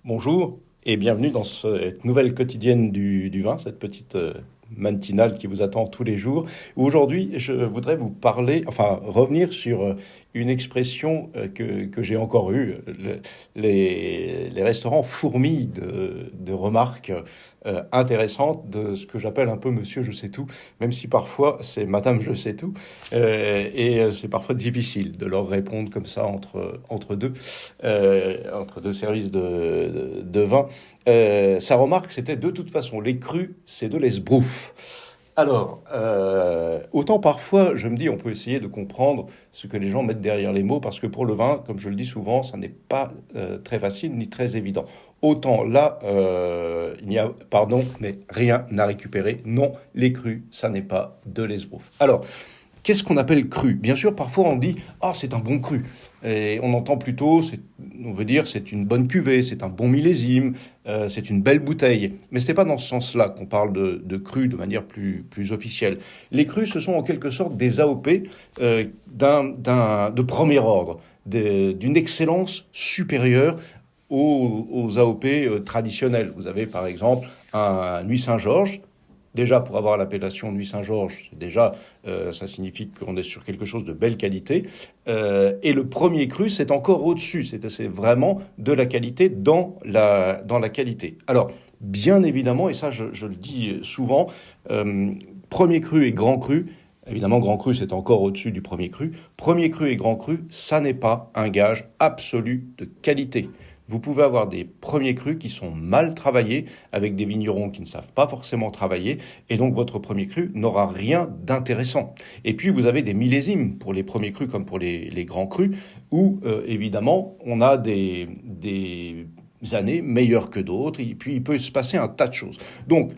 Bonjour et bienvenue dans cette nouvelle quotidienne du vin, cette petite matinale qui vous attend tous les jours. Aujourd'hui, je voudrais vous parler, enfin revenir sur une expression que j'ai encore eue. Les restaurants fourmillent de remarques intéressantes de ce que j'appelle un peu Monsieur Je sais tout, même si parfois c'est Madame Je sais tout. C'est parfois difficile de leur répondre comme ça entre deux services de vin. Sa remarque, c'était de toute façon, les crus, c'est de l'esbrouf. Alors, autant parfois, je me dis, on peut essayer de comprendre ce que les gens mettent derrière les mots, parce que pour le vin, comme je le dis souvent, ça n'est pas très facile ni très évident. Autant là, il n'y a, pardon, mais rien à récupérer. Non, les crus, ça n'est pas de l'esbrouf. Alors, qu'est-ce qu'on appelle cru? Bien sûr, parfois on dit ah c'est un bon cru. Et on entend plutôt, on veut dire c'est une bonne cuvée, c'est un bon millésime, c'est une belle bouteille. Mais ce n'est pas dans ce sens-là qu'on parle de cru de manière plus officielle. Les crus, ce sont en quelque sorte des AOP de premier ordre, d'une excellence supérieure aux AOP traditionnels. Vous avez par exemple un Nuit Saint-Georges. Déjà, pour avoir l'appellation Nuit Saint-Georges, ça signifie qu'on est sur quelque chose de belle qualité. Et le premier cru, c'est encore au-dessus. C'est vraiment de la qualité dans la qualité. Alors, bien évidemment, et ça je le dis souvent, premier cru et grand cru, évidemment, grand cru, c'est encore au-dessus du premier cru. Premier cru et grand cru, ça n'est pas un gage absolu de qualité. Vous pouvez avoir des premiers crus qui sont mal travaillés, avec des vignerons qui ne savent pas forcément travailler, et donc votre premier cru n'aura rien d'intéressant. Et puis vous avez des millésimes pour les premiers crus comme pour les grands crus, où évidemment on a des années meilleures que d'autres, et puis il peut se passer un tas de choses. Donc,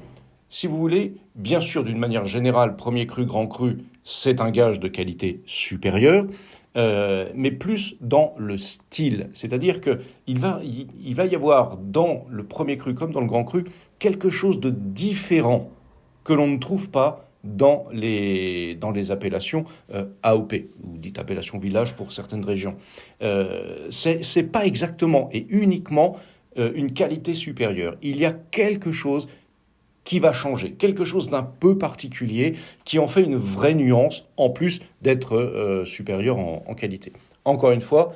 si vous voulez, bien sûr, d'une manière générale, premier cru, grand cru, c'est un gage de qualité supérieure, mais plus dans le style. C'est-à-dire qu'il va y avoir dans le premier cru comme dans le grand cru quelque chose de différent que l'on ne trouve pas dans les appellations AOP, ou dites appellations village pour certaines régions. C'est pas exactement et uniquement une qualité supérieure. Il y a quelque chose qui va changer, quelque chose d'un peu particulier qui en fait une vraie nuance en plus d'être supérieur en qualité. Encore une fois,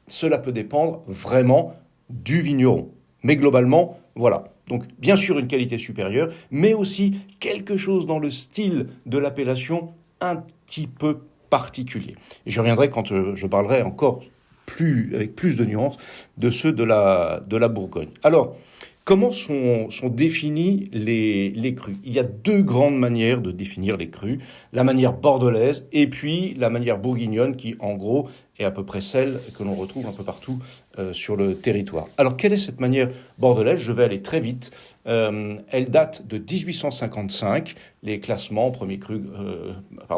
cela peut dépendre vraiment du vigneron. Mais globalement, voilà. Donc bien sûr une qualité supérieure, mais aussi quelque chose dans le style de l'appellation un petit peu particulier. Et j'y reviendrai quand je parlerai encore avec plus de nuances de ceux de la Bourgogne. Alors, comment sont définis les crus? Il y a deux grandes manières de définir les crus. La manière bordelaise et puis la manière bourguignonne qui, en gros, est à peu près celle que l'on retrouve un peu partout sur le territoire. Alors, quelle est cette manière bordelaise? Je vais aller très vite. Elle date de 1855, les classements,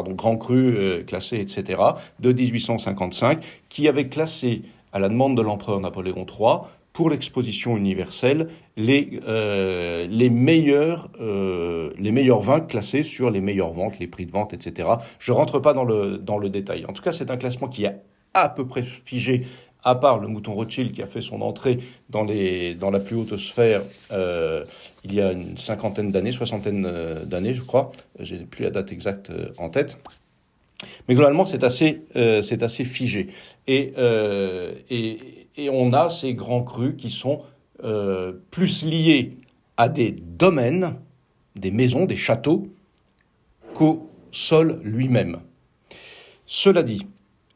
grand cru, classé, etc., de 1855, qui avait classé, à la demande de l'empereur Napoléon III, pour l'exposition universelle, les meilleurs vins classés sur les meilleures ventes, les prix de vente, etc. Je ne rentre pas dans le détail. En tout cas, c'est un classement qui est à peu près figé, à part le mouton Rothschild qui a fait son entrée dans la plus haute sphère il y a une cinquantaine d'années, soixantaine d'années, je crois. J'ai plus la date exacte en tête. Mais globalement, c'est assez figé. Et on a ces grands crus qui sont plus liés à des domaines, des maisons, des châteaux, qu'au sol lui-même. Cela dit,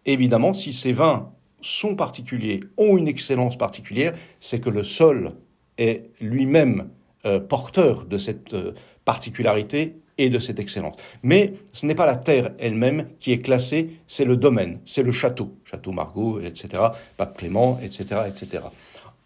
évidemment, si ces vins sont particuliers, ont une excellence particulière, c'est que le sol est lui-même porteur de cette particularité et de cette excellence. Mais ce n'est pas la terre elle-même qui est classée, c'est le domaine, c'est le château. Château Margaux, etc., Pape Clément, etc., etc.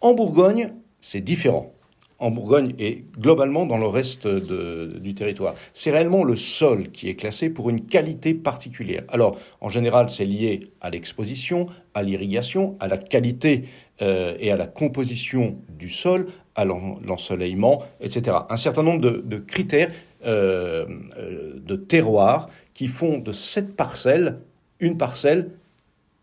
En Bourgogne, c'est différent. En Bourgogne et globalement dans le reste du territoire. C'est réellement le sol qui est classé pour une qualité particulière. Alors, en général, c'est lié à l'exposition, à l'irrigation, à la qualité et à la composition du sol, à l'ensoleillement, etc. Un certain nombre de critères de terroir qui font de cette parcelle une parcelle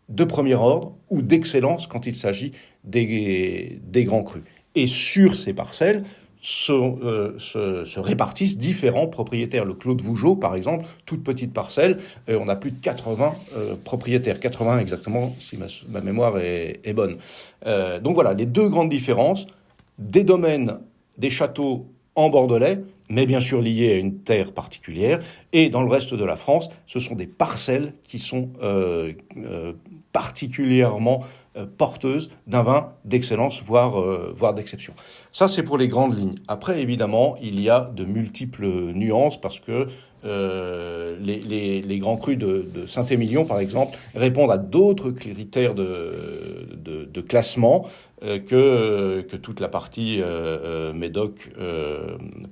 de premier ordre ou d'excellence quand il s'agit des grands crus. Et sur ces parcelles se répartissent différents propriétaires. Le Clos de Vougeot, par exemple, toute petite parcelle, on a plus de 80 propriétaires, 80 exactement, si ma mémoire est bonne. Donc voilà, les deux grandes différences, des domaines, des châteaux en Bordelais, mais bien sûr liés à une terre particulière, et dans le reste de la France, ce sont des parcelles qui sont particulièrement porteuses d'un vin d'excellence, voire d'exception. Ça, c'est pour les grandes lignes. Après, évidemment, il y a de multiples nuances parce que les grands crus de Saint-Émilion, par exemple, répondent à d'autres critères de classement que toute la partie Médoc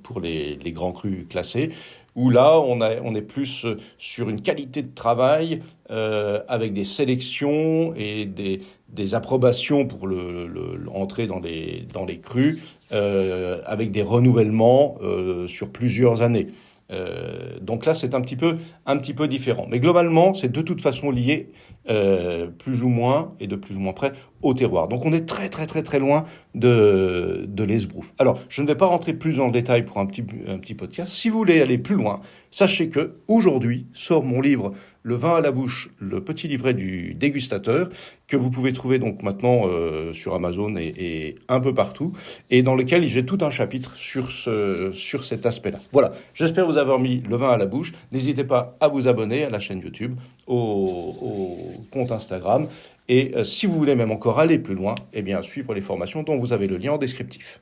pour les grands crus classés, où là, on est plus sur une qualité de travail avec des sélections et des approbations pour l'entrée dans les crus, avec des renouvellements sur plusieurs années. Donc là, c'est un petit peu différent. Mais globalement, c'est de toute façon lié plus ou moins et de plus ou moins près au terroir. Donc on est très très très très loin de l'Esbrouffe. Alors, je ne vais pas rentrer plus dans le détail pour un petit podcast. Si vous voulez aller plus loin, sachez que aujourd'hui sort mon livre Le vin à la bouche, le petit livret du dégustateur, que vous pouvez trouver donc maintenant sur Amazon et un peu partout, et dans lequel j'ai tout un chapitre sur cet aspect-là. Voilà, j'espère vous avoir mis le vin à la bouche. N'hésitez pas à vous abonner à la chaîne YouTube, au compte Instagram, et si vous voulez même encore aller plus loin, eh bien suivre les formations dont vous avez le lien en descriptif.